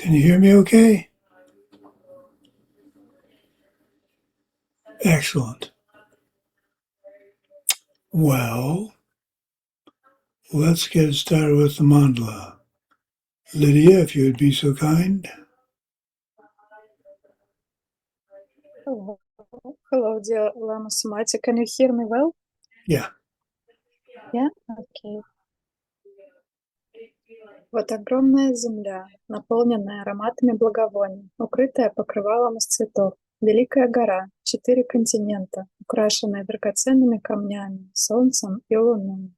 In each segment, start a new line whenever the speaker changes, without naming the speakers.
Can you hear me okay? Excellent. Well, let's get started with the mandala. Lydia, if you would be so kind.
Hello, dear Lama Sumati. Can you hear me well?
Yeah.
Yeah? Okay. Вот огромная земля, наполненная ароматами благовоний, укрытая покрывалом из цветов. Великая гора, 4 континента, украшенная драгоценными камнями, солнцем и луной.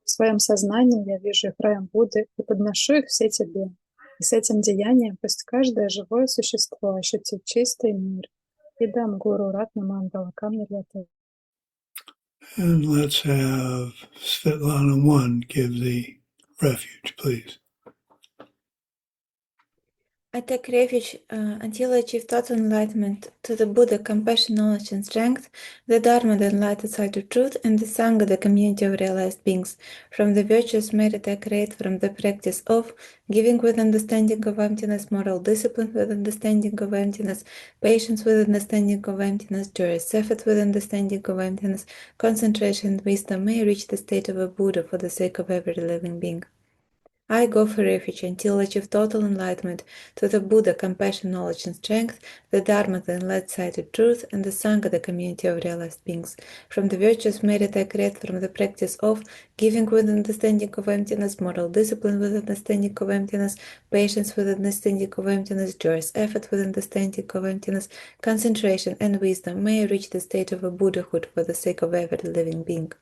В своем сознании я вижу их раем Будды и подношу их все тебе. И с этим деянием пусть каждое живое существо ощутит чистый мир. И дам гуру Ратна Мандала камни для того.
And let's have Svetlana 1 give the refuge, please.
I take refuge until I achieve total enlightenment to the Buddha, compassion, knowledge, and strength, the Dharma, the enlightened side of truth, and the Sangha, the community of realized beings. From the virtuous merit I create from the practice of giving with understanding of emptiness, moral discipline with understanding of emptiness, patience with understanding of emptiness, joyous effort with understanding of emptiness, concentration and wisdom may reach the state of a Buddha for the sake of every living being. I go for refuge until I achieve total enlightenment to the Buddha, compassion, knowledge, and strength, the Dharma, the enlightened side of truth, and the Sangha, the community of realized beings. From the virtuous merit I create from the practice of giving with understanding of emptiness, moral discipline with understanding of emptiness, patience with understanding of emptiness, joyous effort with understanding of emptiness, concentration and wisdom may I reach the state of a Buddhahood for the sake of every living being.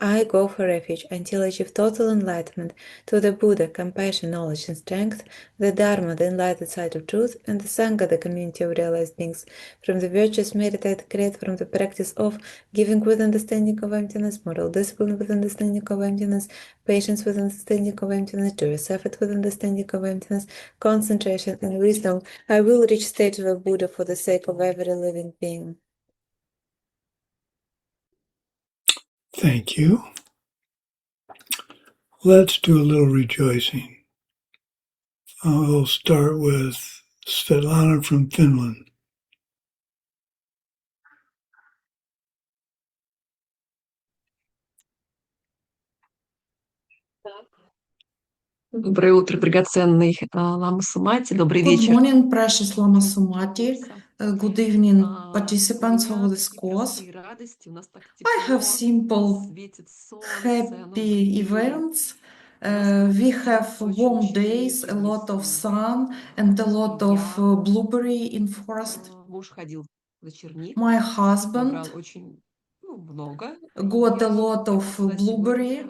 I go for refuge until I achieve total enlightenment to the Buddha, compassion, knowledge, and strength, the Dharma, the enlightened side of truth, and the Sangha, the community of realized beings. From the virtuous merit I create from the practice of giving with understanding of emptiness, moral discipline with understanding of emptiness, patience with understanding of emptiness, joyous effort with understanding of emptiness, concentration and wisdom, I will reach state of a Buddha for the sake of every living being.
Thank you. Let's do a little rejoicing. I'll start with Svetlana from Finland.
Доброе утро, драгоценный Лама Сумати. Добрый
Good
вечер.
morning, precious Lama Sumati. Good evening, participants of this course. I have simple, happy events. We have warm days, a lot of sun, and a lot of blueberry in forest. My husband got a lot of blueberry,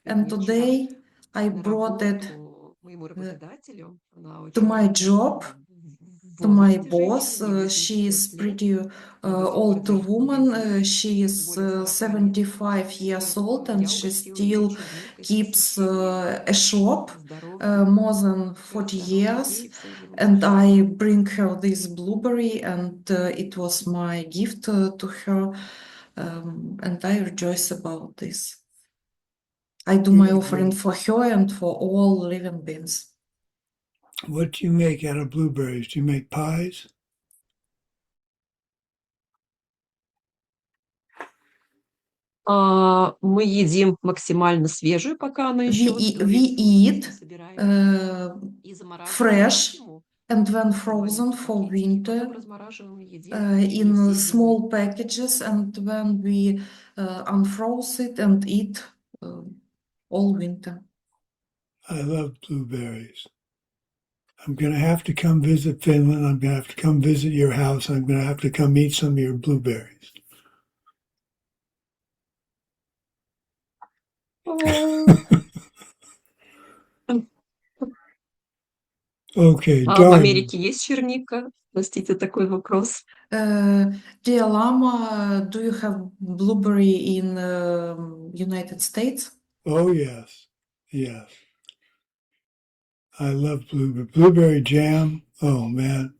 and today I brought it to my job, to my boss. She is pretty old woman. She is 75 years old, and she still keeps a shop more than 40 years. And I bring her this blueberry, and it was my gift to her, and I rejoice about this. I do my offering for her and for all living beings.
What do you make out of blueberries? Do you make pies?
Мы едим максимально свежую, пока она еще
We eat fresh, and when frozen for winter in small packages, and when we unfroze it and eat all winter.
I love blueberries. I'm going to have to come visit Finland. I'm going to have to come visit your house. I'm going to have to come eat some of your blueberries. Okay,
в
Darn.
Америке есть черника? Простите, такой вопрос.
Dear Lama, do you have blueberry in United States?
Oh, yes. Yes. I love blueberry. Blueberry jam. Oh, man.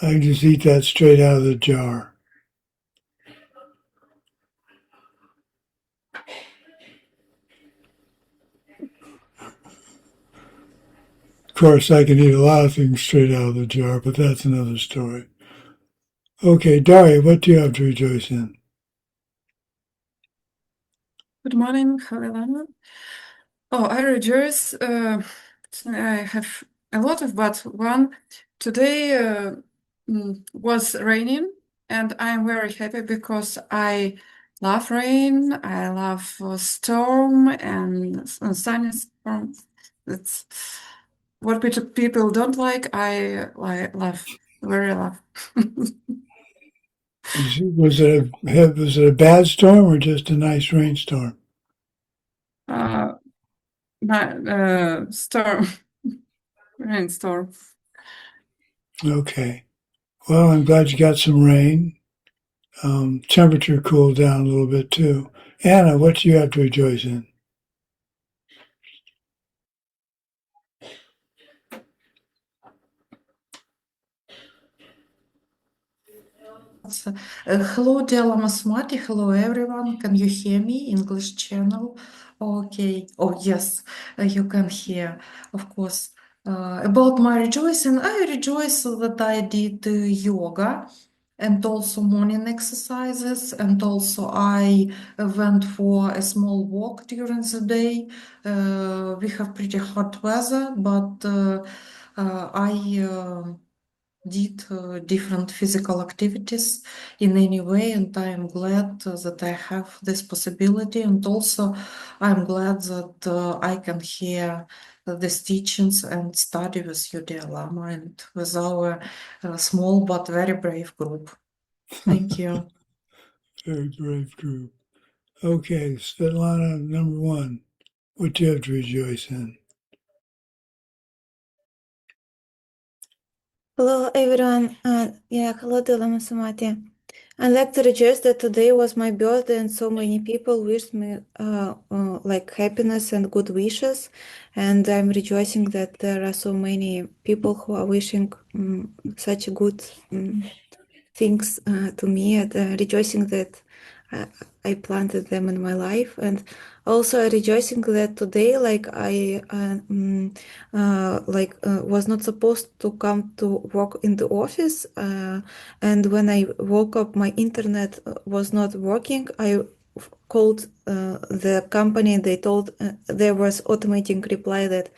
I can just eat that straight out of the jar. course, I can eat a lot of things straight out of the jar, but that's another story. Okay, Daria, what do you have to rejoice in?
Good morning, everyone. Oh, I rejoice. I have a lot of, but one today was raining, and I'm very happy because I love rain. I love storm and sunny storm. It's what people don't like. I love, very love.
Was it a bad storm or just a nice rainstorm?
Storm, rainstorm.
Okay. Well, I'm glad you got some rain. Temperature cooled down a little bit too. Anna, what do you have to rejoice in?
Hello, dear Lama Sumati. Hello, everyone. Can you hear me? English channel. Okay. Oh, yes, you can hear, of course. About my rejoicing, I rejoice that I did yoga and also morning exercises, and also I went for a small walk during the day. We have pretty hot weather, but I did different physical activities in any way, and I am glad that I have this possibility, and also I'm glad that I can hear these teachings and study with you, dear Lama, and with our small but very brave group. Thank you.
Very brave group. Okay, Svetlana, number one, what do you have to rejoice in?
Hello, everyone. Hello, Lama Sumati. I'd like to rejoice that today was my birthday and so many people wished me like happiness and good wishes. And I'm rejoicing that there are so many people who are wishing such good things to me, and rejoicing that I planted them in my life, and also rejoicing that today, like I was not supposed to come to work in the office, and when I woke up, my internet was not working. I called the company, and they told there was automating reply that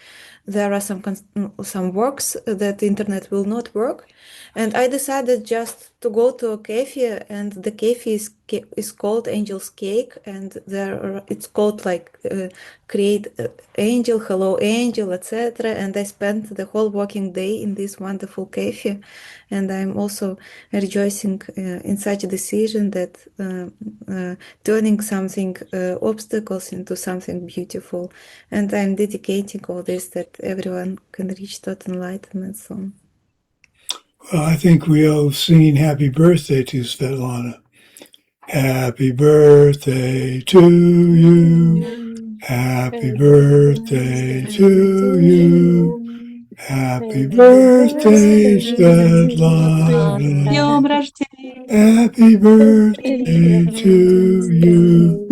there are some works that the internet will not work, and I decided just to go to a cafe, and the cafe is called Angel's Cake, and it's called like create angel, hello angel, etc. And I spent the whole working day in this wonderful cafe, and I'm also rejoicing in such a decision that turning something obstacles into something beautiful, and I'm dedicating all this that everyone can reach total enlightenment soon.
Well, I think we owe singing happy birthday to Svetlana. Happy birthday to you. Happy birthday to you. Happy birthday, Svetlana.
Днем рождения!
Happy birthday to you.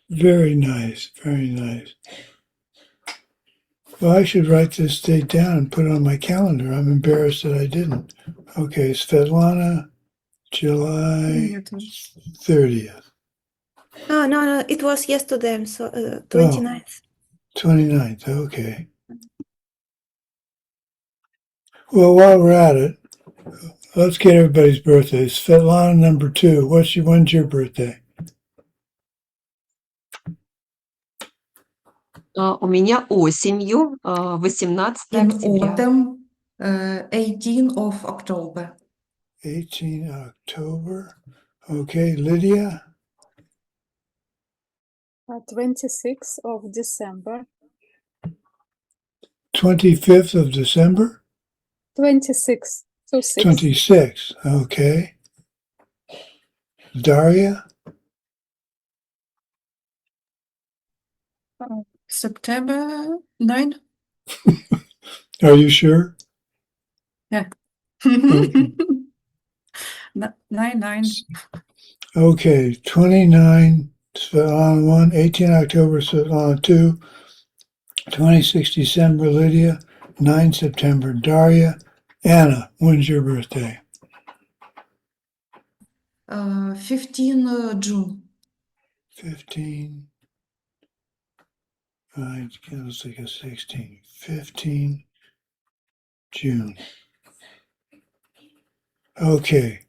Very nice, very nice. Well, I should write this date down and put it on my calendar. I'm embarrassed that I didn't. Okay, Svetlana, July 30th.
Oh, no, it was yesterday, so 29th.
29th, okay. Well, while we're at it, let's get everybody's birthdays. Svetlana, number two, when's your birthday?
У меня осенью, 18
In
октября.
autumn, 18 of October.
18 October. Okay, Lydia?
26th of December.
25th of December?
26. 26.
26, okay. Daria?
September 9.
Are you sure?
Yeah.
Okay.
9.
Okay, 29 Svetlana 1, 18 October, Svetlana 2, 26 December, Lydia, 9 September, Daria. Anna, when's your birthday?
15 June.
15. Let's take a 16. 15 June. Okay.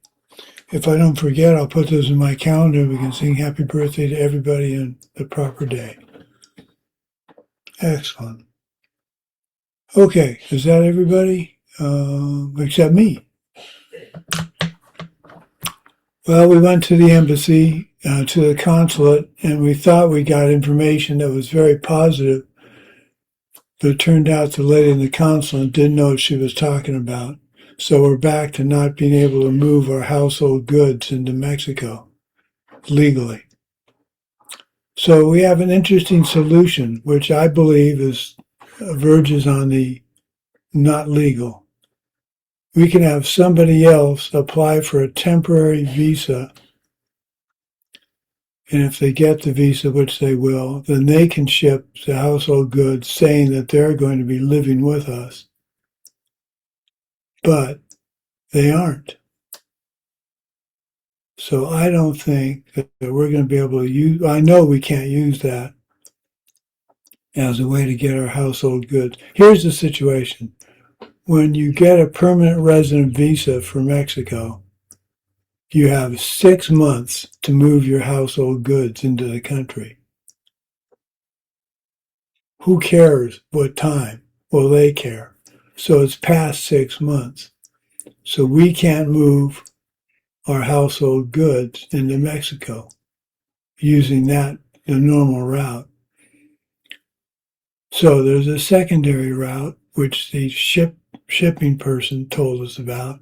If I don't forget, I'll put those in my calendar. We can sing happy birthday to everybody in the proper day. Excellent. Okay, is that everybody? Except me. Well, we went to the embassy, to the consulate, and we thought we got information that was very positive, but it turned out the lady in the consulate didn't know what she was talking about. So we're back to not being able to move our household goods into Mexico legally. So we have an interesting solution, which I believe verges on the not legal. We can have somebody else apply for a temporary visa, and if they get the visa, which they will, then they can ship the household goods saying that they're going to be living with us. But they aren't. So I don't think that we're going to be able to use, I know we can't use that as a way to get our household goods. Here's the situation. When you get a permanent resident visa for Mexico, you have 6 months to move your household goods into the country. Who cares what time? Well, they care. So it's past 6 months. So we can't move our household goods into Mexico using the normal route. So there's a secondary route, which the shipping person told us about,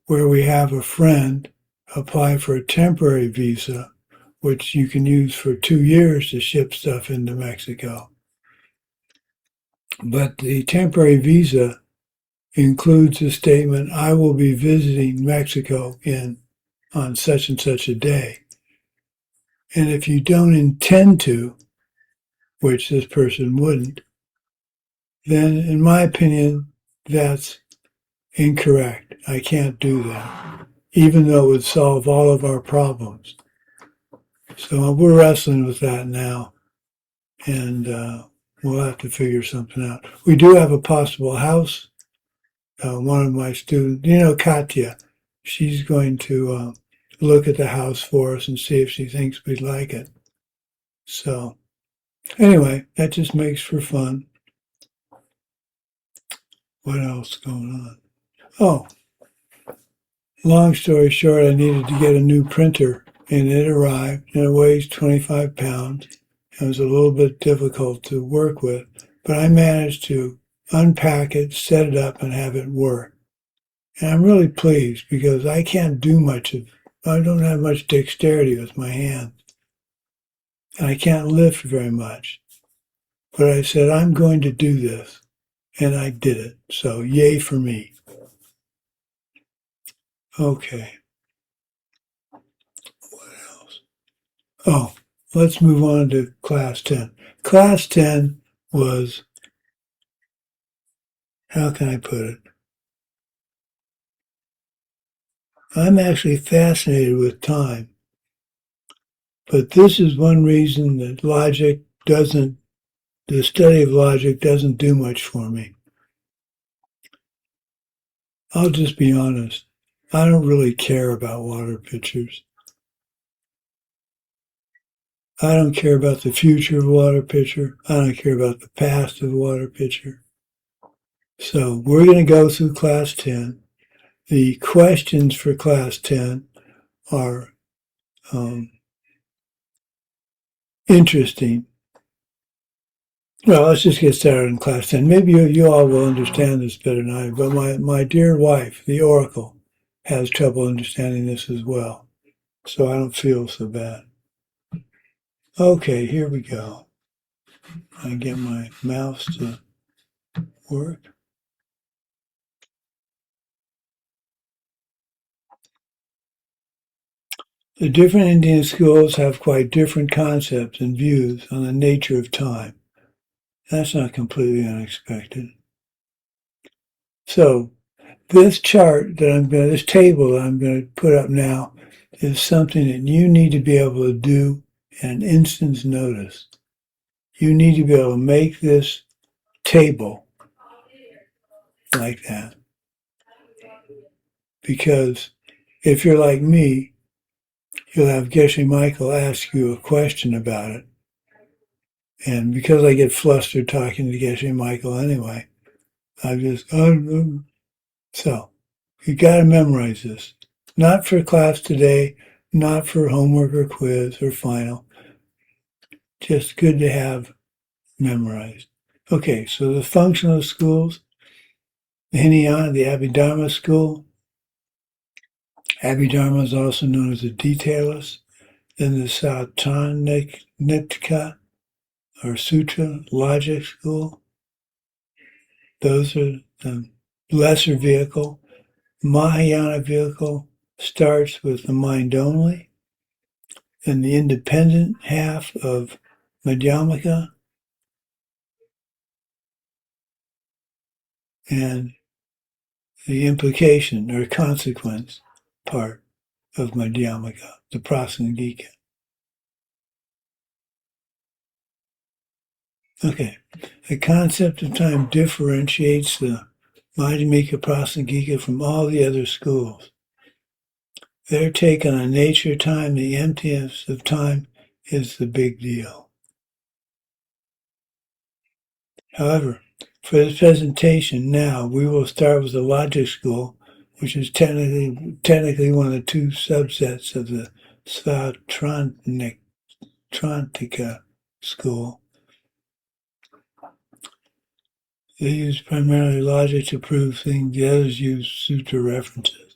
where we have a friend apply for a temporary visa, which you can use for 2 years to ship stuff into Mexico. But the temporary visa includes a statement, I will be visiting Mexico on such and such a day. And if you don't intend to, which this person wouldn't, then in my opinion, that's incorrect. I can't do that, even though it would solve all of our problems. So we're wrestling with that now, and we'll have to figure something out. We do have a possible house. One of my students, Katya, she's going to look at the house for us and see if she thinks we'd like it. So anyway, that just makes for fun. What else going on? Oh, long story short, I needed to get a new printer, and it arrived, and it weighs 25 pounds. It was a little bit difficult to work with, but I managed to unpack it, set it up, and have it work. And I'm really pleased because I can't do I don't have much dexterity with my hands. And I can't lift very much. But I said, I'm going to do this. And I did it. So yay for me. Okay. What else? Oh, let's move on to class 10. Class 10 was, how can I put it? I'm actually fascinated with time. But this is one reason that the study of logic doesn't do much for me. I'll just be honest. I don't really care about water pictures. I don't care about the future of water picture. I don't care about the past of water picture. So we're going to go through class 10. The questions for class 10 are interesting. Well, let's just get started in class 10. Maybe you all will understand this better than I, but my dear wife, the Oracle, has trouble understanding this as well. So I don't feel so bad. Okay, here we go. I get my mouse to work. The different Indian schools have quite different concepts and views on the nature of time. That's not completely unexpected. So, this chart this table that I'm going to put up now is something that you need to be able to do in an instant's notice. You need to be able to make this table like that. Because if you're like me, you'll have Geshe Michael ask you a question about it. And because I get flustered talking to Geshe Michael anyway, I just, so you got to memorize this. Not for class today, not for homework or quiz or final. Just good to have memorized. Okay, so the functional schools, the Hinayana, the Abhidharma school. Abhidharma is also known as the detailist. Then the Sautrantika or Sutra logic school. Those are the lesser vehicle. Mahayana vehicle starts with the mind only. Then the independent half of Madhyamaka and the implication or consequence part of Madhyamaka, the Prasangika. Okay, the concept of time differentiates the Madhyamika Prasangika from all the other schools. Their take on the nature of time, the emptiness of time, is the big deal. However, for this presentation now, we will start with the logic school, which is technically one of the two subsets of the Sautrantika school. They use primarily logic to prove things. The others use sutra references.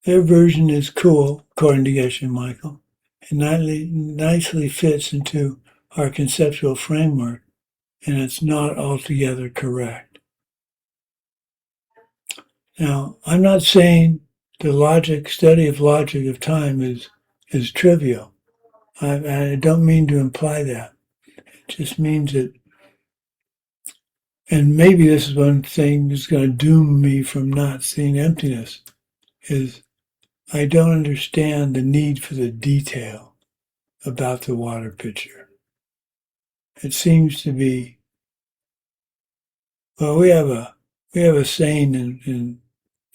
Their version is cool, according to Geshe Michael. It nicely fits into our conceptual framework, and it's not altogether correct. Now, I'm not saying the study of logic of time is trivial. I don't mean to imply that. It just means that, and maybe this is one thing that's going to doom me from not seeing emptiness, is I don't understand the need for the detail about the water pitcher. It seems to be, well, we have a saying in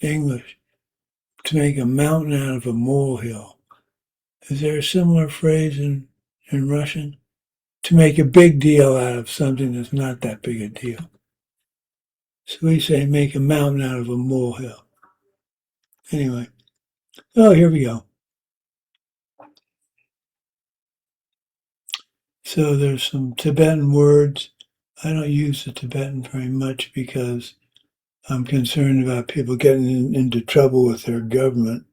English, to make a mountain out of a molehill. Is there a similar phrase in Russian? To make a big deal out of something that's not that big a deal. So we say make a mountain out of a molehill. Anyway, here we go. So there's some Tibetan words. I don't use the Tibetan very much because I'm concerned about people getting into trouble with their government.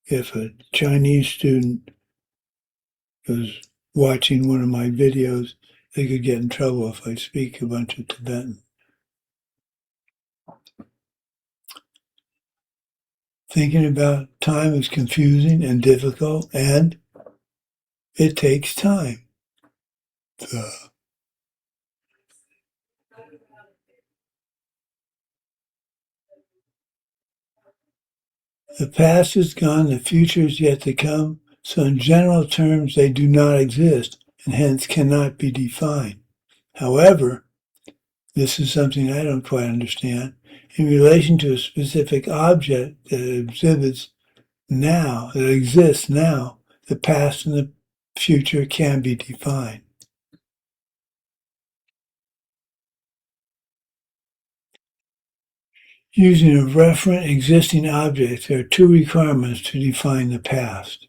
If a Chinese student was watching one of my videos, they could get in trouble if I speak a bunch of Tibetan. Thinking about time is confusing and difficult, and it takes time. The past is gone, the future is yet to come, so in general terms they do not exist and hence cannot be defined. However, this is something I don't quite understand. In relation to a specific object that exists now, the past and the future can be defined. Using a referent existing object, there are two requirements to define the past.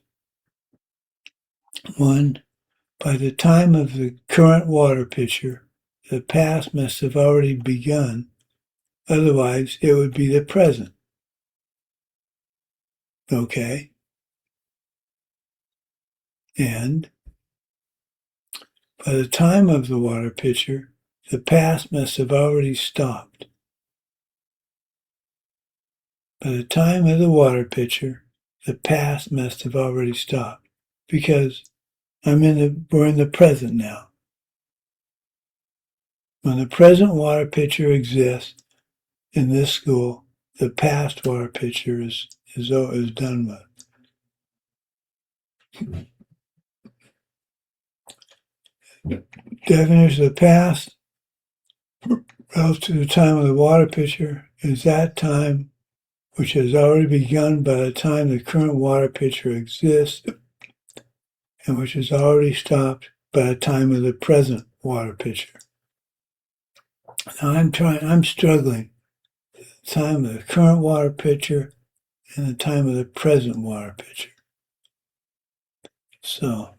One, by the time of the current water pitcher, the past must have already begun, otherwise it would be the present. Okay? And by the time of the water pitcher, the past must have already stopped. By the time of the water pitcher, the past must have already stopped, because we're in the present now. When the present water pitcher exists in this school, the past water pitcher is done with. Definition of the past relative to the time of the water pitcher is that time which has already begun by the time the current water pitcher exists and which has already stopped by the time of the present water pitcher. Now I'm struggling. The time of the current water pitcher and the time of the present water pitcher. So,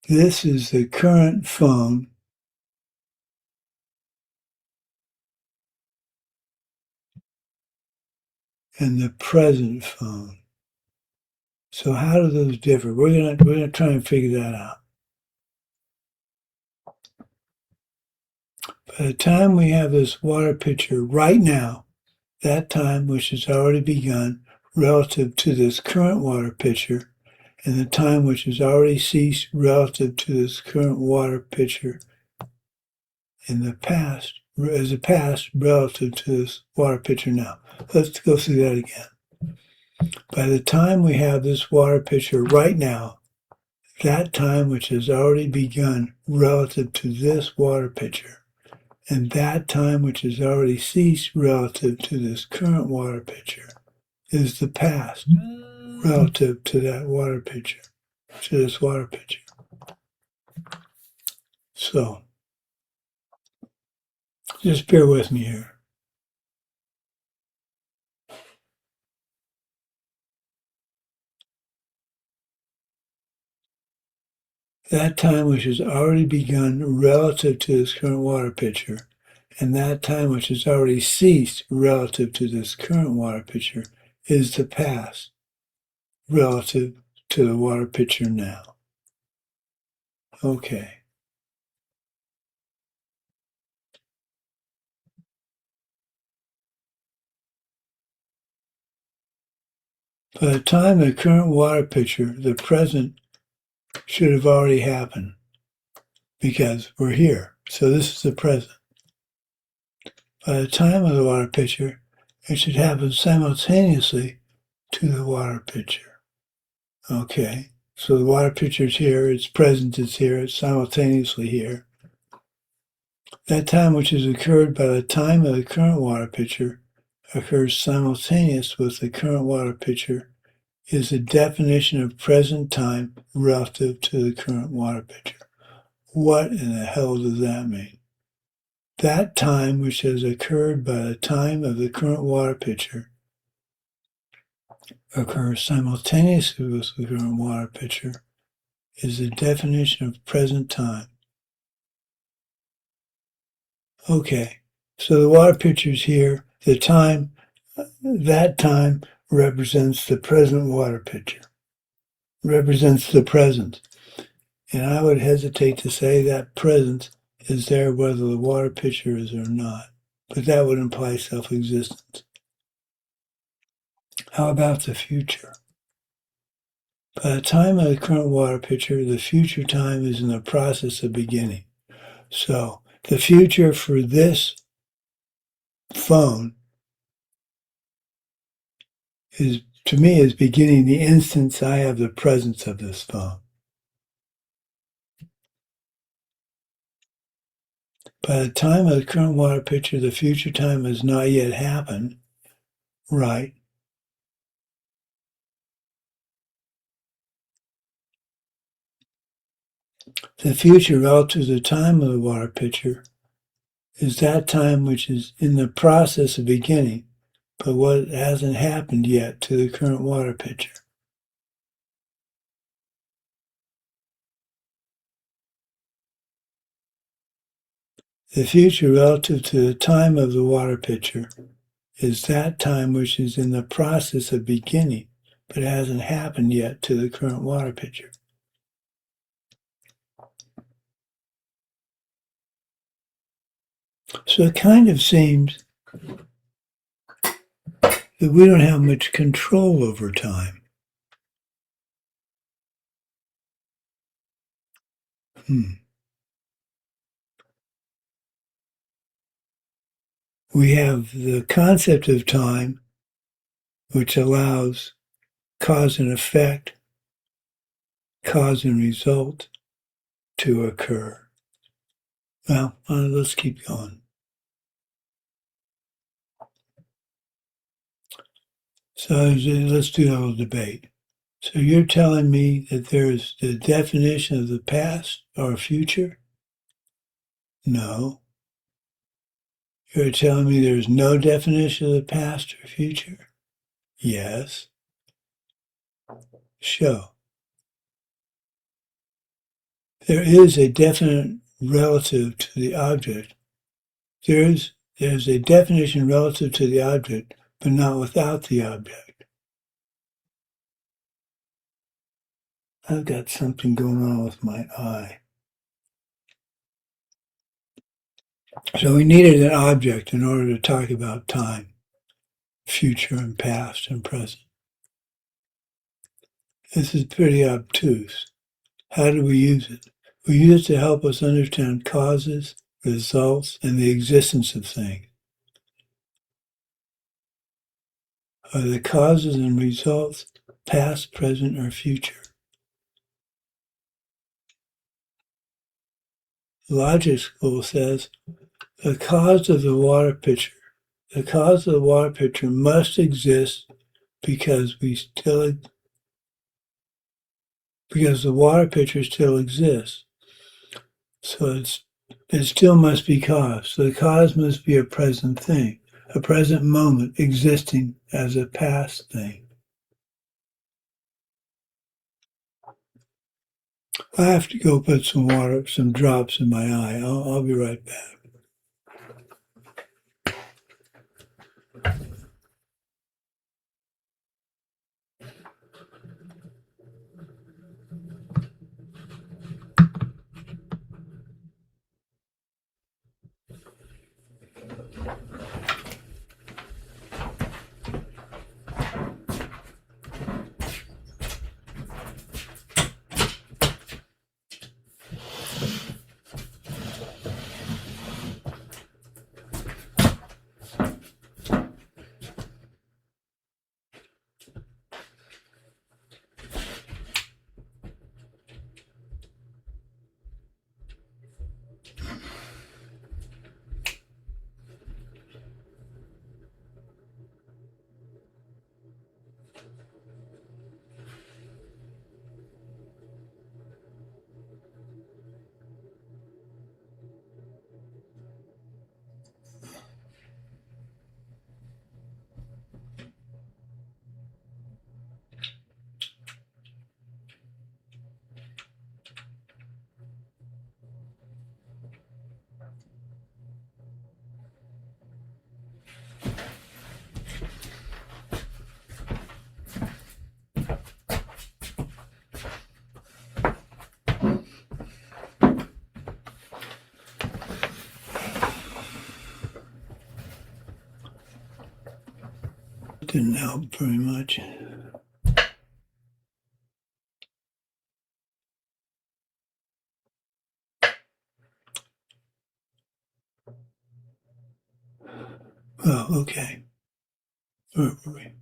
this is the current phone and the present phone. So how do those differ? We're gonna try and figure that out. By the time we have this water pitcher right now, that time which has already begun relative to this current water pitcher, and the time which has already ceased relative to this current water pitcher in the past, as a past relative to this water pitcher now. Let's go through that again. By the time we have this water pitcher right now, that time which has already begun relative to this water pitcher, and that time which has already ceased relative to this current water pitcher, is the past relative to that water pitcher, to this water pitcher. So, just bear with me here. That time which has already begun relative to this current water pitcher, and that time which has already ceased relative to this current water pitcher, is the past relative to the water pitcher now. Okay. By the time of the current water pitcher, the present should have already happened because we're here. So this is the present. By the time of the water pitcher, it should happen simultaneously to the water pitcher. Okay, so the water pitcher is here, its present is here, it's simultaneously here. That time which has occurred by the time of the current water pitcher occurs simultaneous with the current water pitcher is the definition of present time relative to the current water pitcher. What in the hell does that mean? That time which has occurred by the time of the current water pitcher occurs simultaneously with the current water pitcher is the definition of present time. Okay, so the water pitcher is here. The time, that time represents the present water pitcher, represents the present. And I would hesitate to say that present is there whether the water pitcher is or not, but that would imply self-existence. How about the future? By the time of the current water pitcher, the future time is in the process of beginning. So the future for this phone is, to me, is beginning the instance I have the presence of this phone. By the time of the current water pitcher, the future time has not yet happened, right? The future relative to the time of the water pitcher is that time which is in the process of beginning, but what hasn't happened yet to the current water pitcher. The future relative to the time of the water pitcher is that time which is in the process of beginning, but it hasn't happened yet to the current water pitcher. So it kind of seems that we don't have much control over time. We have the concept of time, which allows cause and effect, cause and result to occur. Well, let's keep going. So let's do a little debate. So you're telling me that there's the definition of the past or future? No. You're telling me there's no definition of the past or future? Yes. Show. There is a definite relative to the object. There's a definition relative to the object, but not without the object. I've got something going on with my eye. So we needed an object in order to talk about time, future and past and present. This is pretty obtuse. How do we use it? We use it to help us understand causes, results, and the existence of things. Are the causes and results past, present, or future? Logic school says the cause of the water pitcher must exist because the water pitcher still exists. So it still must be caused. So the cause must be a present thing, a present moment existing as a past thing. I have to go put some drops in my eye. I'll be right back. Didn't help very much. Oh, okay. Where were we?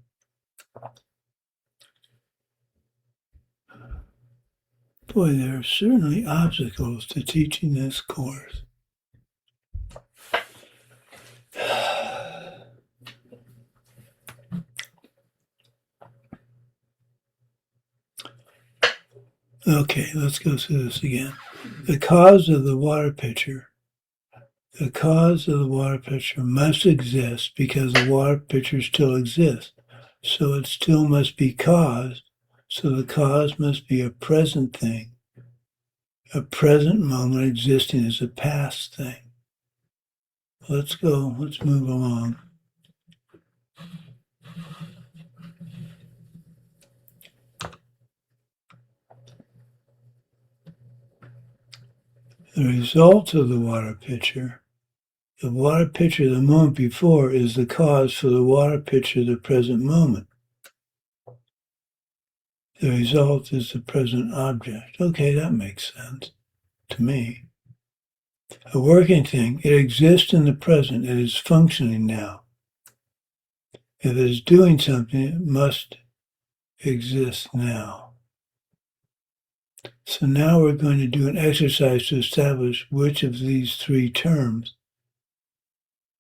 Boy, there are certainly obstacles to teaching this course. Okay, let's go through this again. The cause of the water pitcher must exist because the water pitcher still exists. So it still must be caused. So the cause must be a present thing, a present moment existing as a past thing. Let's move along. The result of the water pitcher the moment before is the cause for the water pitcher of the present moment. The result is the present object. Okay, that makes sense to me. A working thing, it exists in the present, it is functioning now. If it is doing something, it must exist now. So now we're going to do an exercise to establish which of these three terms,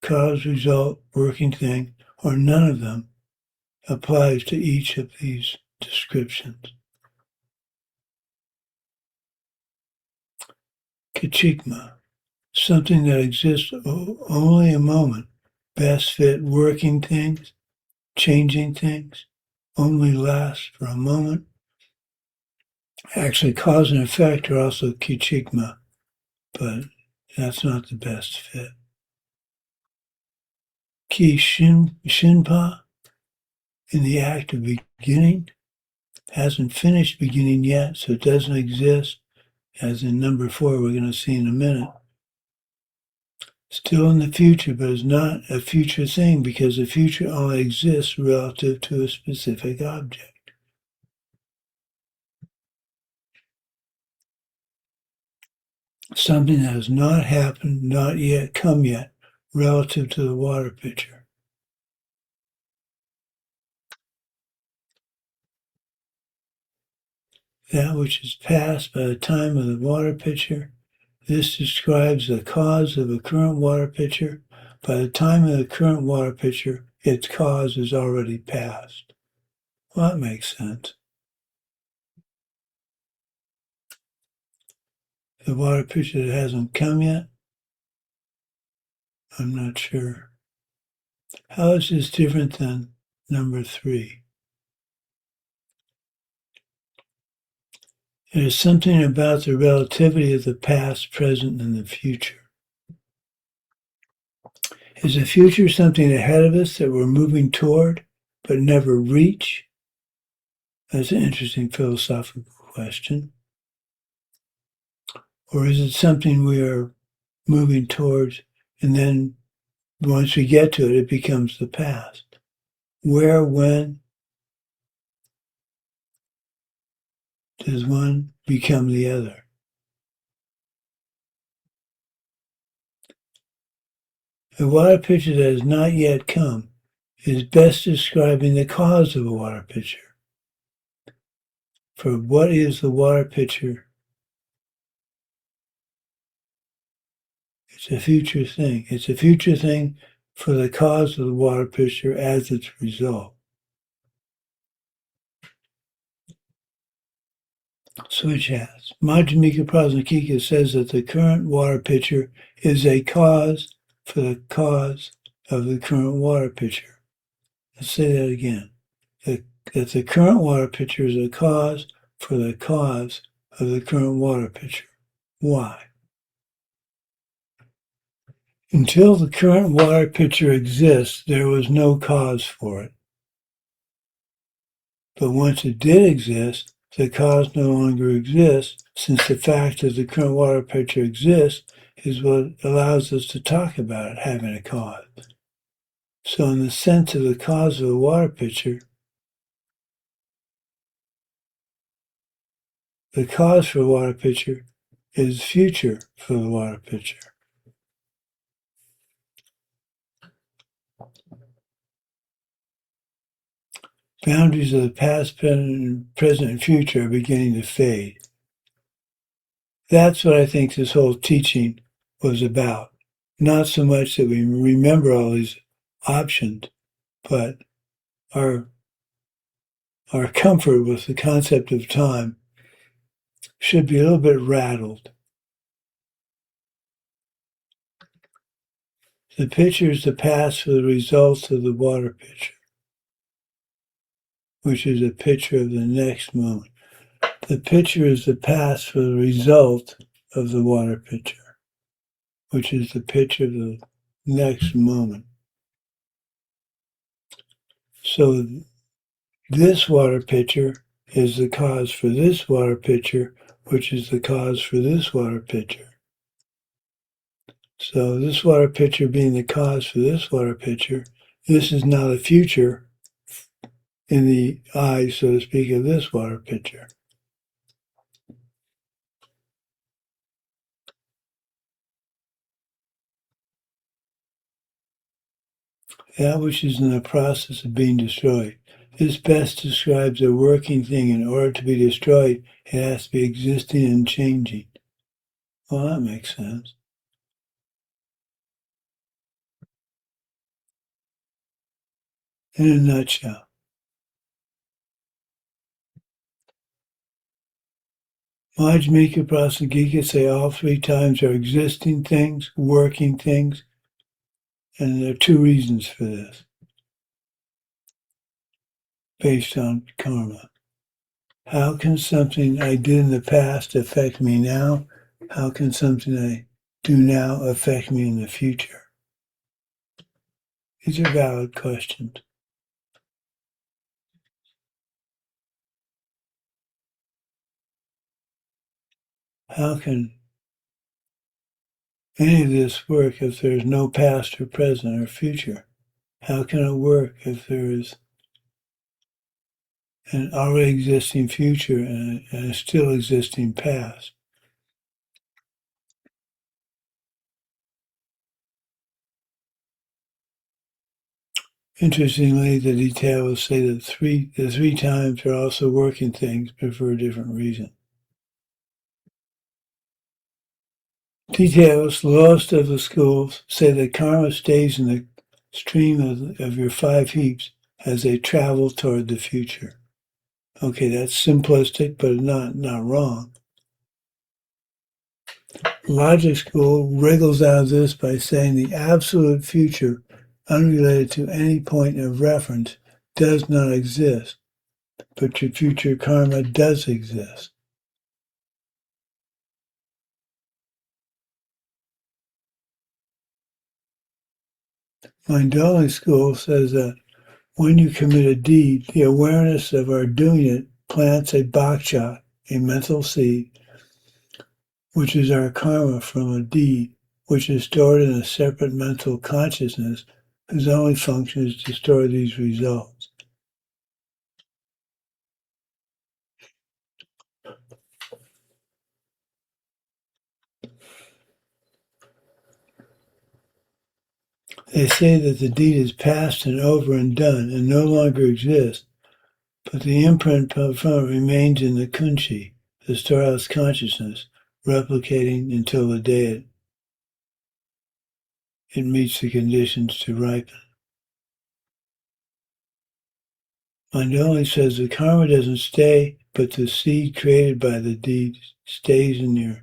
cause, result, working thing, or none of them, applies to each of these descriptions. Kachikma, something that exists only a moment, best fit working things, changing things, only lasts for a moment. Actually, cause and effect are also kichikma, but that's not the best fit. Ki shinpa, in the act of beginning, hasn't finished beginning yet, so it doesn't exist, as in number 4 we're going to see in a minute. Still in the future, but is not a future thing because the future only exists relative to a specific object. Something that has not happened, not yet come yet, relative to the water pitcher. That which is past by the time of the water pitcher. This describes the cause of a current water pitcher. By the time of the current water pitcher, its cause is already past. Well, that makes sense. The water pitcher that hasn't come yet? I'm not sure. How is this different than number 3? There's something about the relativity of the past, present, and the future. Is the future something ahead of us that we're moving toward but never reach? That's an interesting philosophical question. Or is it something we are moving towards and then once we get to it, it becomes the past? Where, when does one become the other? A water pitcher that has not yet come is best describing the cause of a water pitcher. For what is the water pitcher? It's a future thing. It's a future thing for the cause of the water pitcher as its result. Switch hats. Madhyamika Prasnakika says that the current water pitcher is a cause for the cause of the current water pitcher. Let's say that again. That the current water pitcher is a cause for the cause of the current water pitcher. Why? Until the current water pitcher exists, there was no cause for it. But once it did exist, the cause no longer exists, since the fact that the current water pitcher exists is what allows us to talk about it having a cause. So in the sense of the cause of the water pitcher, the cause for the water pitcher is future for the water pitcher. Boundaries of the past, present, and future are beginning to fade. That's what I think this whole teaching was about. Not so much that we remember all these options, but our comfort with the concept of time should be a little bit rattled. The pitcher is the past for the results of the water pitcher, which is a picture of the next moment. The pitcher is the past for the result of the water pitcher, which is the picture of the next moment. So this water pitcher is the cause for this water pitcher, which is the cause for this water pitcher. So this water pitcher being the cause for this water pitcher, this is now the future in the eyes, so to speak, of this water pitcher. That which is in the process of being destroyed. This best describes a working thing. In order to be destroyed, it has to be existing and changing. Well, that makes sense. In a nutshell. Majjhimika Prasangika say all three times are existing things, working things, and there are two reasons for this, based on karma. How can something I did in the past affect me now? How can something I do now affect me in the future? These are valid questions. How can any of this work if there's no past or present or future? How can it work if there is an already existing future and a still existing past? Interestingly, the details say that the three times are also working things, but for a different reason. Details, lowest of the schools, say that karma stays in the stream of your five heaps as they travel toward the future. Okay, that's simplistic, but not wrong. Logic school wriggles out of this by saying the absolute future, unrelated to any point of reference, does not exist, but your future karma does exist. Mindoli school says that when you commit a deed, the awareness of our doing it plants a bhaksha, a mental seed, which is our karma from a deed, which is stored in a separate mental consciousness whose only function is to store these results. They say that the deed is past and over and done and no longer exists, but the imprint from it remains in the kunchi, the storehouse consciousness, replicating until the day it meets the conditions to ripen. Mandoli says the karma doesn't stay, but the seed created by the deed stays in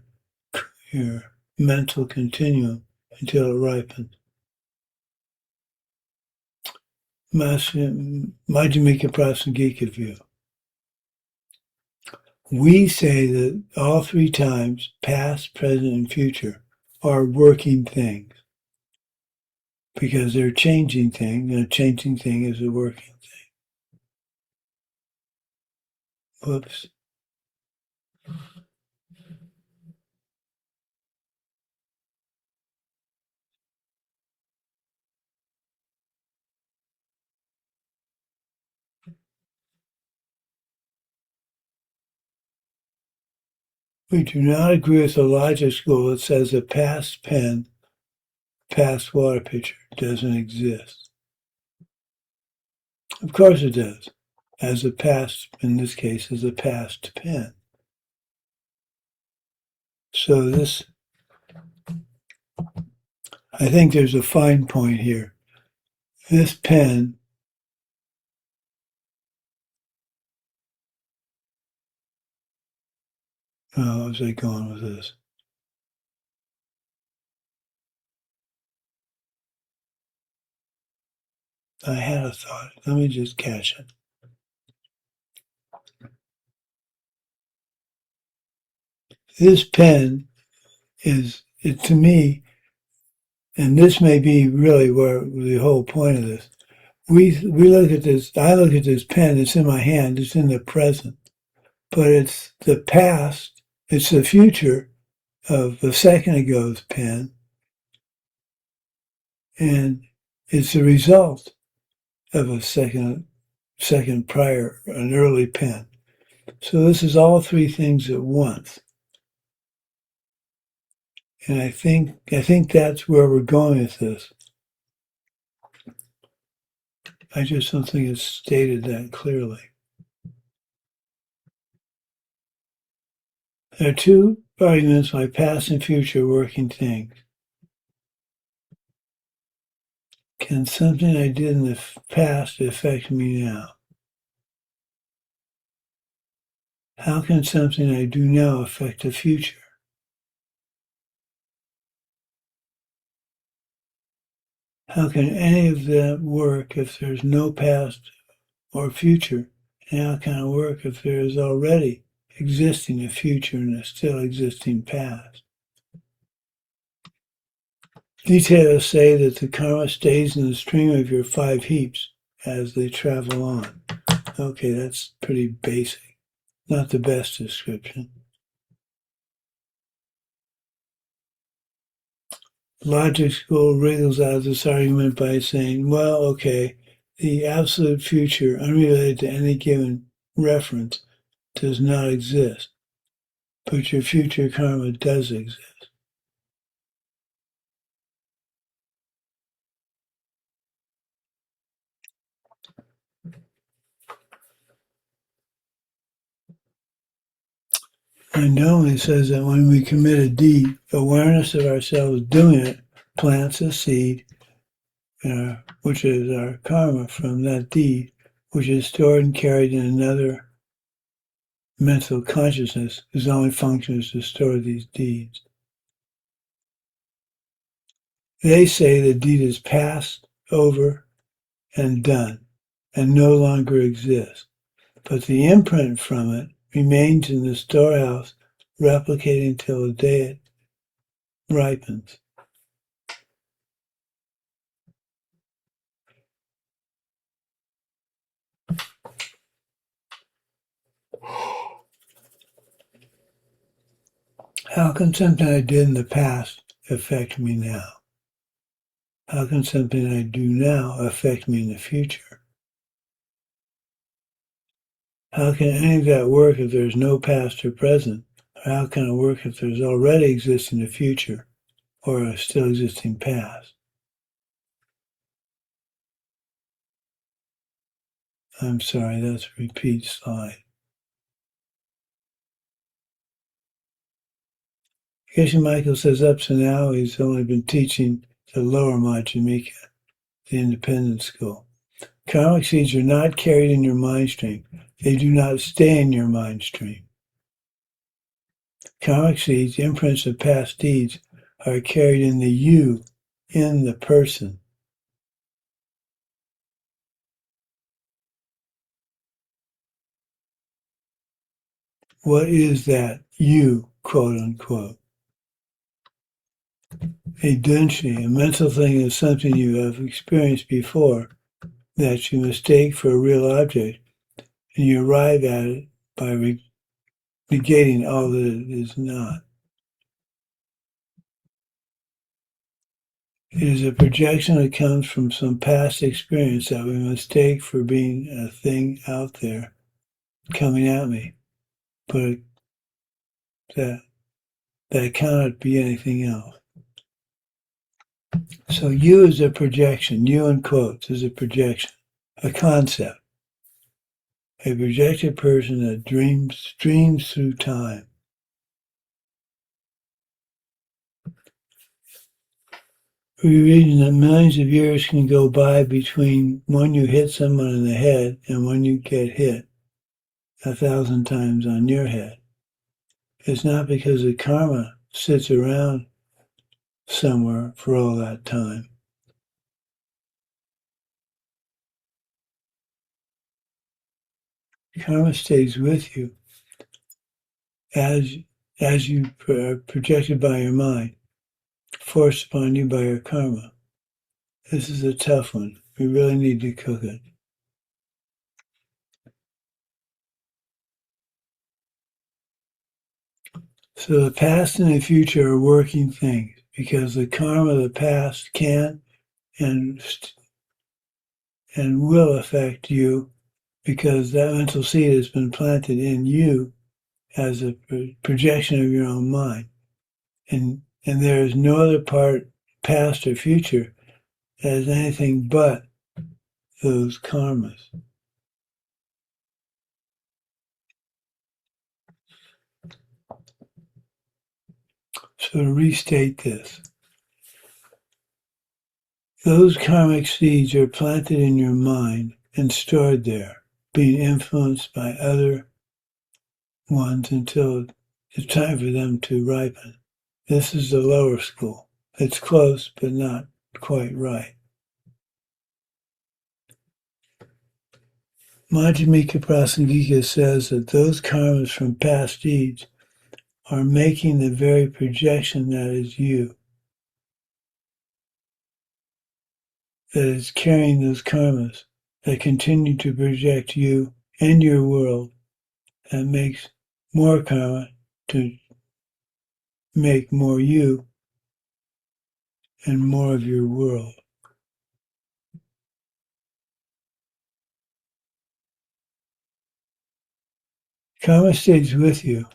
your mental continuum until it ripens. Majjhimika Prasangika view. We say that all three times, past, present, and future, are working things because they're changing things, and a changing thing is a working thing. Whoops. We do not agree with the logic school that says a past pen, past water pitcher doesn't exist. Of course it does, as a past, in this case, as a past pen. So this, I think there's a fine point here. This pen how's I going with this? I had a thought. Let me just catch it. This pen is, to me, and this may be really where the whole point of this. We look at this, I look at this pen, it's in my hand, it's in the present, but it's the past, it's the future of a second ago's pen, And it's a result of a second prior, an early pen. So this is all three things at once. And I think that's where we're going with this. I just don't think it's stated that clearly. There are two arguments why past and future are working things. Can something I did in the past affect me now? How can something I do now affect the future? How can any of that work if there's no past or future? And how can it work if there is already existing a future and a still existing past? Details say that the karma stays in the stream of your 5 heaps as they travel on. Okay, that's pretty basic. Not the best description. Logic school wriggles out of this argument by saying, well, okay, the absolute future, unrelated to any given reference, does not exist, but your future karma does exist. And only says that when we commit a deed, awareness of ourselves doing it plants a seed, which is our karma from that deed, which is stored and carried in another mental consciousness whose only function is to store these deeds. They say the deed is past, over, and done, and no longer exists. But the imprint from it remains in the storehouse, replicating till the day it ripens. How can something I did in the past affect me now? How can something I do now affect me in the future? How can any of that work if there's no past or present? Or how can it work if there's already existing a future or a still existing past? I'm sorry, that's a repeat slide. Geshe Michael says up to now he's only been teaching the lower Madhyamika, the independent school. Karmic seeds are not carried in your mind stream. They do not stay in your mind stream. Karmic seeds, imprints of past deeds, are carried in the you, in the person. What is that you, quote unquote? A dunshi, a mental thing, is something you have experienced before that you mistake for a real object, and you arrive at it by negating all that it is not. It is a projection that comes from some past experience that we mistake for being a thing out there coming at me, but that cannot be anything else. So you is a projection, you in quotes is a projection, a concept, a projected person that streams through time. We're reading that millions of years can go by between when you hit someone in the head and when you get hit 1,000 times on your head. It's not because the karma sits around somewhere for all that time. Karma stays with you as you are projected by your mind, forced upon you by your karma. This is a tough one. We really need to cook it. So the past and the future are working things because the karma of the past can and will affect you because that mental seed has been planted in you as a projection of your own mind. And there is no other part, past or future, that is anything but those karmas. So to restate this, those karmic seeds are planted in your mind and stored there, being influenced by other ones until it's time for them to ripen. This is the lower school. It's close, but not quite right. Madhyamika Prasangika says that those karmas from past deeds are making the very projection that is you, that is carrying those karmas that continue to project you and your world, that makes more karma to make more you and more of your world. Karma stays with you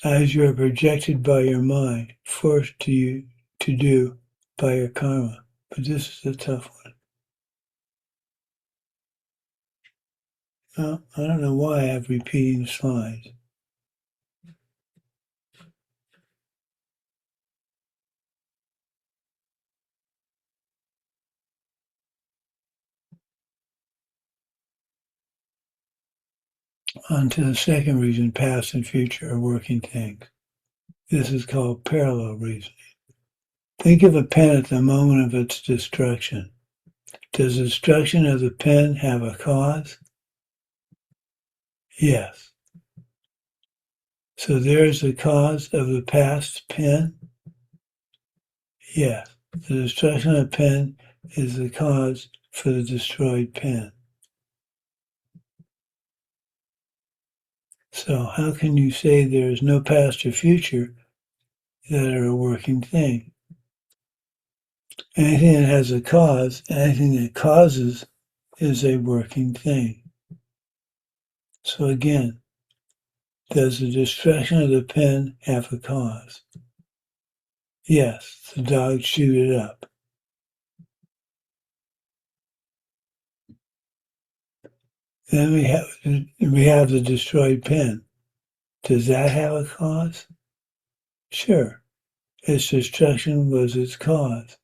as you are projected by your mind, forced to you to do by your karma. But this is a tough one. Well, I don't know why I have repeating slides. On to the second reason, past and future are working things. This is called parallel reasoning. Think of a pen at the moment of its destruction. Does the destruction of the pen have a cause? Yes. So there is the cause of the past pen? Yes. The destruction of the pen is the cause for the destroyed pen. So how can you say there is no past or future that are a working thing? Anything that has a cause, anything that causes is a working thing. So again, does the destruction of the pen have a cause? Yes, the dog chewed it up. Then we have the destroyed pen. Does that have a cause? Sure. Its destruction was its cause.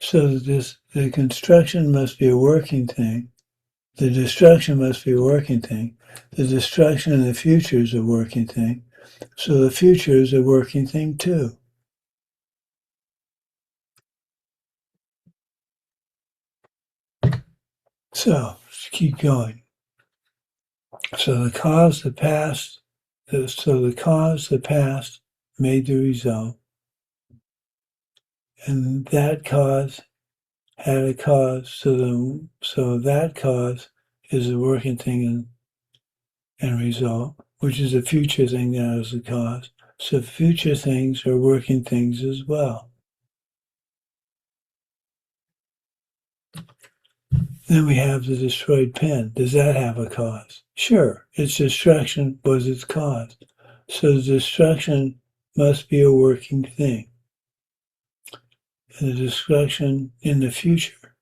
So the construction must be a working thing. The destruction must be a working thing. The destruction in the future is a working thing. So the future is a working thing too. So let's keep going. So the cause, the past, the past made the result, and that cause had a cause. So that cause is a working thing and result, which is a future thing that is the cause. So future things are working things as well. Then we have the destroyed pen. Does that have a cause? Sure. Its destruction was its cause. So the destruction must be a working thing. And the destruction in the future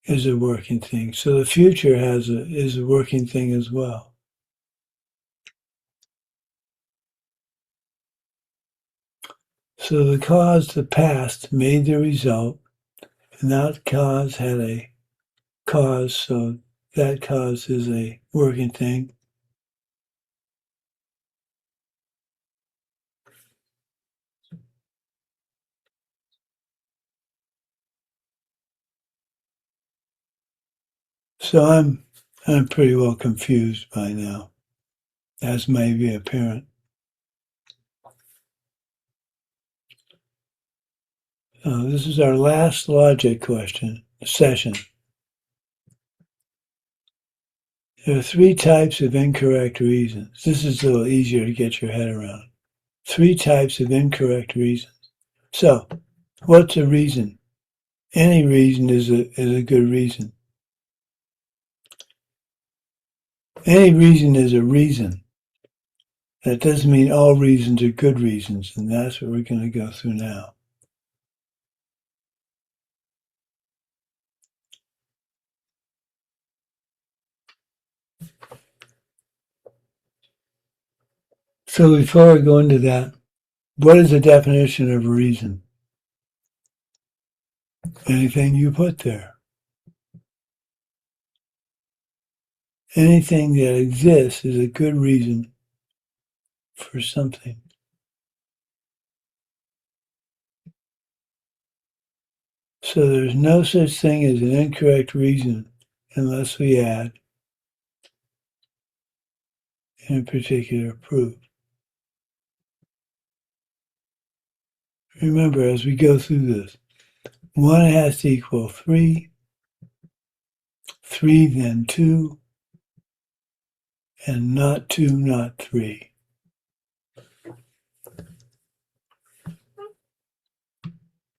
is a working thing. So the future is a working thing as well. So the cause, the past, made the result, and that cause had a cause, so that cause is a working thing. So I'm pretty well confused by now, as may be apparent. This is our last logic session. There are three types of incorrect reasons. This is a little easier to get your head around. Three types of incorrect reasons. So, What's a reason? Any reason is a good reason. Any reason is a reason. That doesn't mean all reasons are good reasons, and that's what we're going to go through now. So before I go into that, what is the definition of a reason? Anything you put there. Anything that exists is a good reason for something. So there's no such thing as an incorrect reason unless we add in a particular proof. Remember, as we go through this, 1 has to equal 3, 3 then 2, and not 2, not 3.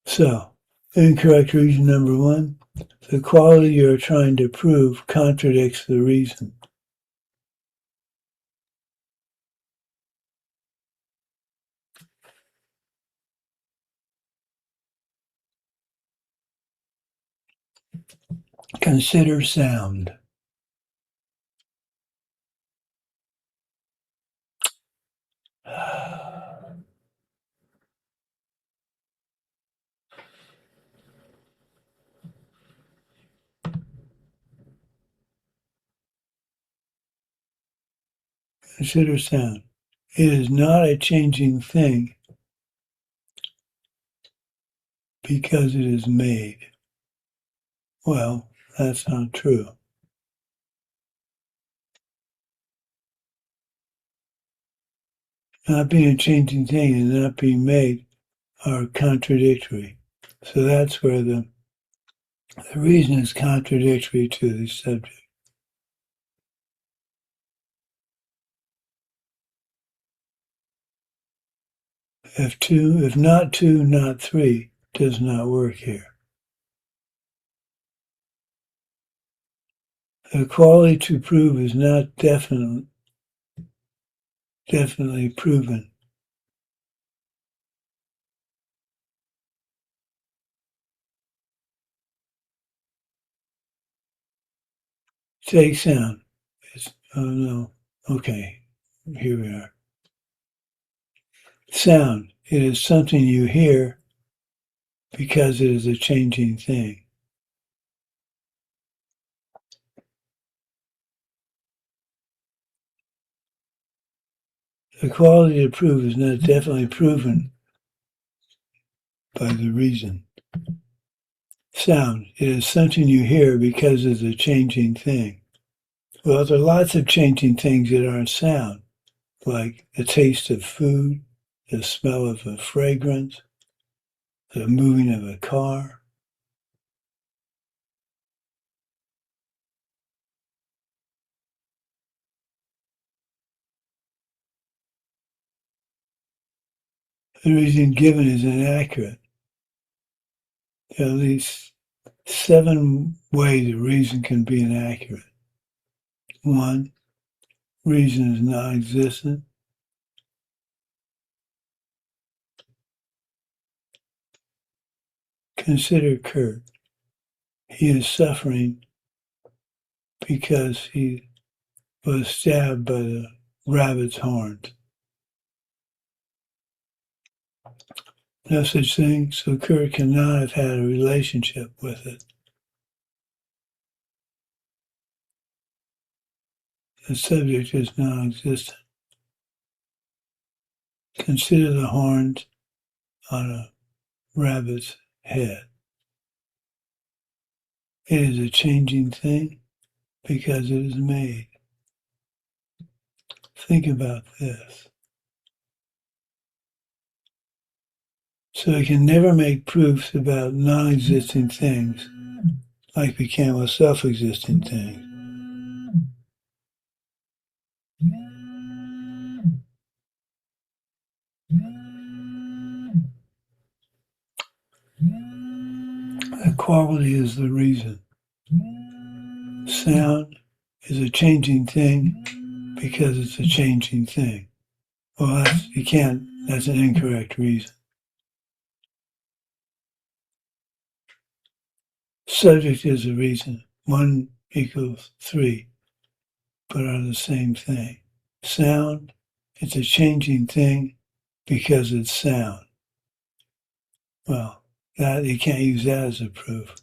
So, incorrect reason number 1, the quality you're trying to prove contradicts the reason. Consider sound. Consider sound. It is not a changing thing because it is made. Well, that's not true. Not being a changing thing and not being made are contradictory. So that's where the reason is contradictory to the subject. If not 2, not 3, does not work here. The quality to prove is not definitely proven. Take sound. Oh no. Okay. Here we are. Sound. It is something you hear because it is a changing thing. The quality to prove is not definitely proven by the reason. Sound. It is something you hear because it's a changing thing. Well, there are lots of changing things that aren't sound, like the taste of food, the smell of a fragrance, the moving of a car. The reason given is inaccurate. There are at least 7 ways a reason can be inaccurate. 1, reason is non-existent. Consider Kurt. He is suffering because he was stabbed by the rabbit's horns. No such thing, so Kurt cannot have had a relationship with it. The subject is non-existent. Consider the horns on a rabbit's head. It is a changing thing because it is made. Think about this. So we can never make proofs about non-existing things like we can with self-existing things. The quality is the reason. Sound is a changing thing because it's a changing thing. Well, that's an incorrect reason. Subject is a reason. 1 equals 3, but are the same thing. Sound, it's a changing thing because it's sound. Well, that you can't use that as a proof.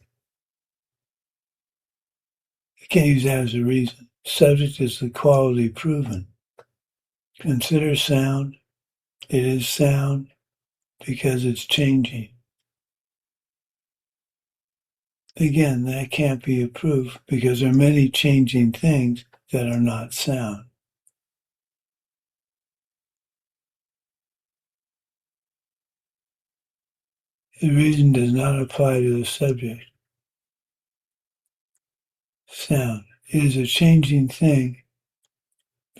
You can't use that as a reason. Subject is the quality proven. Consider sound. It is sound because it's changing. Again, that can't be a proof because there are many changing things that are not sound. The reason does not apply to the subject. Sound. It is a changing thing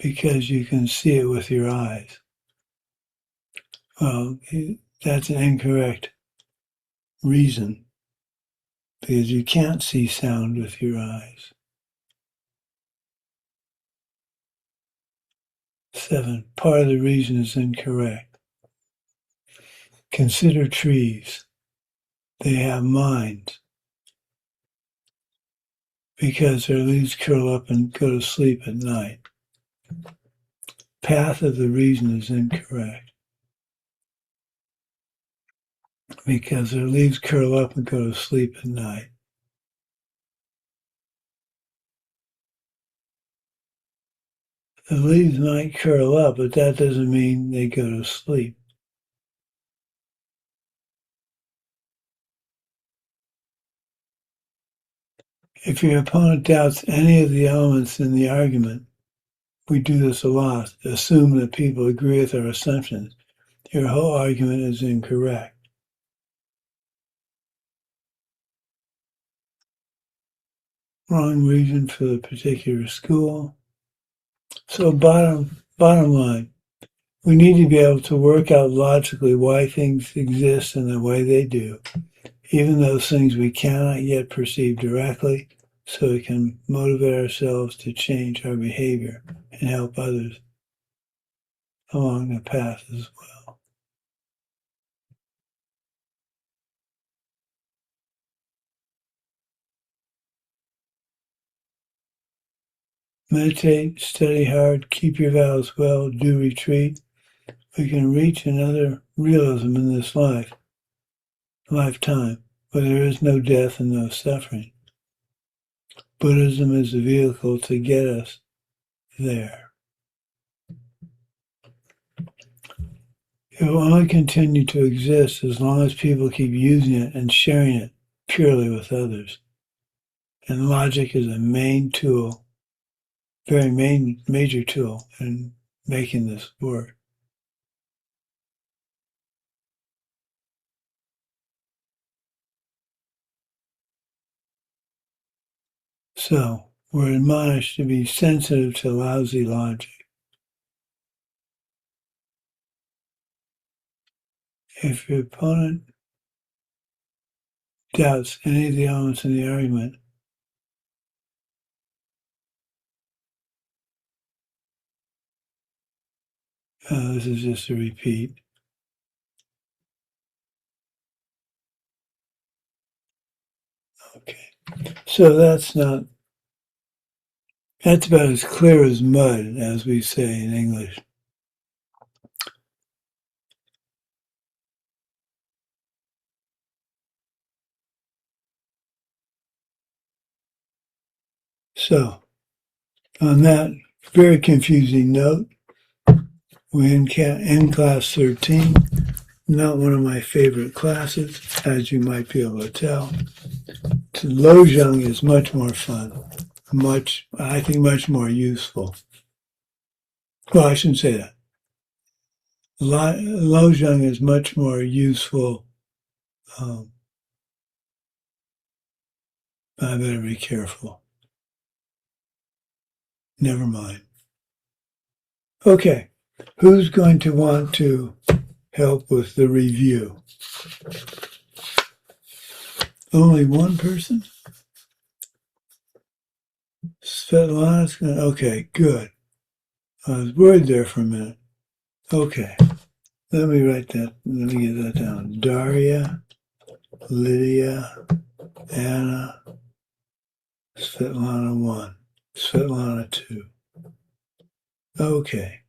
because you can see it with your eyes. Well, that's an incorrect reason because you can't see sound with your eyes. 7. Part of the reason is incorrect. Consider trees. They have minds because their leaves curl up and go to sleep at night. Path of the reason is incorrect because their leaves curl up and go to sleep at night. The leaves might curl up, but that doesn't mean they go to sleep. If your opponent doubts any of the elements in the argument, we do this a lot, assume that people agree with our assumptions. Your whole argument is incorrect. Wrong reason for the particular school. So bottom line, we need to be able to work out logically why things exist in the way they do, even those things we cannot yet perceive directly, so we can motivate ourselves to change our behavior and help others along the path as well. Meditate, study hard, keep your vows well, do retreat. We can reach another realism in this lifetime, where there is no death and no suffering. Buddhism is the vehicle to get us there. It will only continue to exist as long as people keep using it and sharing it purely with others. And logic is a main tool, major tool in making this work. So, we're admonished to be sensitive to lousy logic. If your opponent doubts any of the elements in the argument, this is just a repeat. Okay, so that's about as clear as mud, as we say in English. So, on that very confusing note, we end class 13. Not one of my favorite classes, as you might be able to tell. Lojong is much more fun, I think much more useful. Well, I shouldn't say that. Lojong is much more useful. I better be careful. Never mind. Okay, who's going to want to help with the review? Only one person? Svetlana's gonna, okay, good. I was worried there for a minute. Okay, let me write that, let me get that down. Daria, Lydia, Anna, Svetlana 1, Svetlana 2. Okay.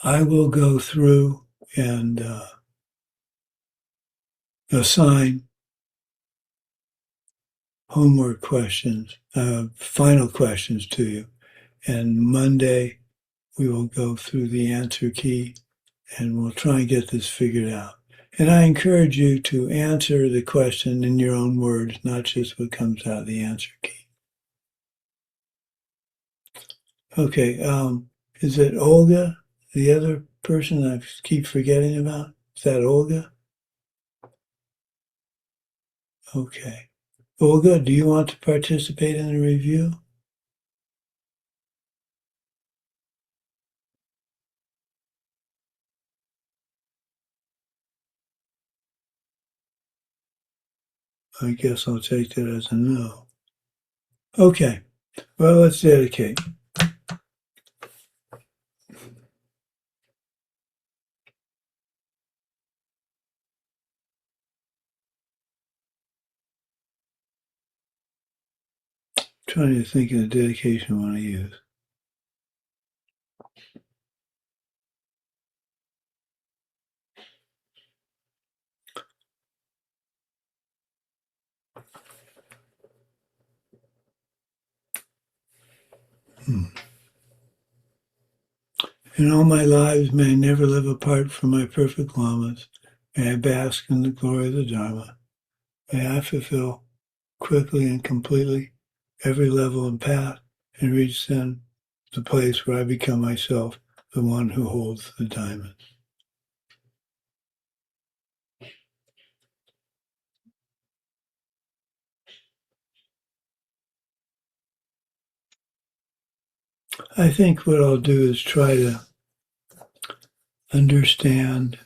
I will go through and assign homework questions, final questions to you. And Monday, we will go through the answer key and we'll try and get this figured out. And I encourage you to answer the question in your own words, not just what comes out of the answer key. Okay, is it Olga, the other person I keep forgetting about? Is that Olga? Okay. Olga, do you want to participate in the review? I guess I'll take that as a no. Okay, well, let's dedicate. Trying to think of the dedication I want to use. In all my lives, may I never live apart from my perfect lamas. May I bask in the glory of the Dharma. May I fulfill quickly and completely every level and path and reach then the place where I become myself, the one who holds the diamond. I think what I'll do is try to understand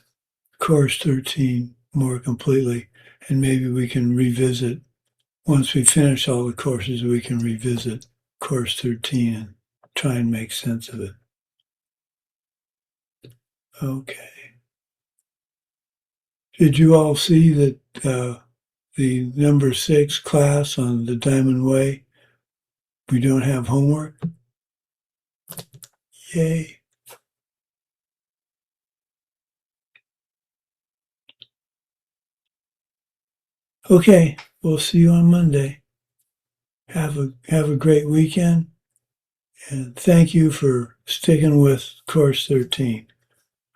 Course 13 more completely, and maybe we can revisit, once we finish all the courses, we can revisit Course 13 and try and make sense of it. Okay. Did you all see that the number 6 class on the Diamond Way, we don't have homework? Yay. Okay, we'll see you on Monday. Have a great weekend, and thank you for sticking with Course 13.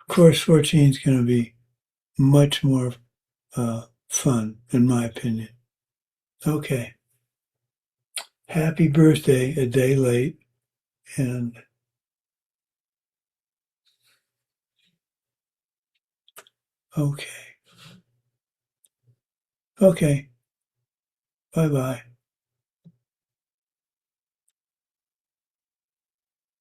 Course 14 is going to be much more fun, in my opinion. Okay. Happy birthday, a day late, and okay. Okay. Bye-bye.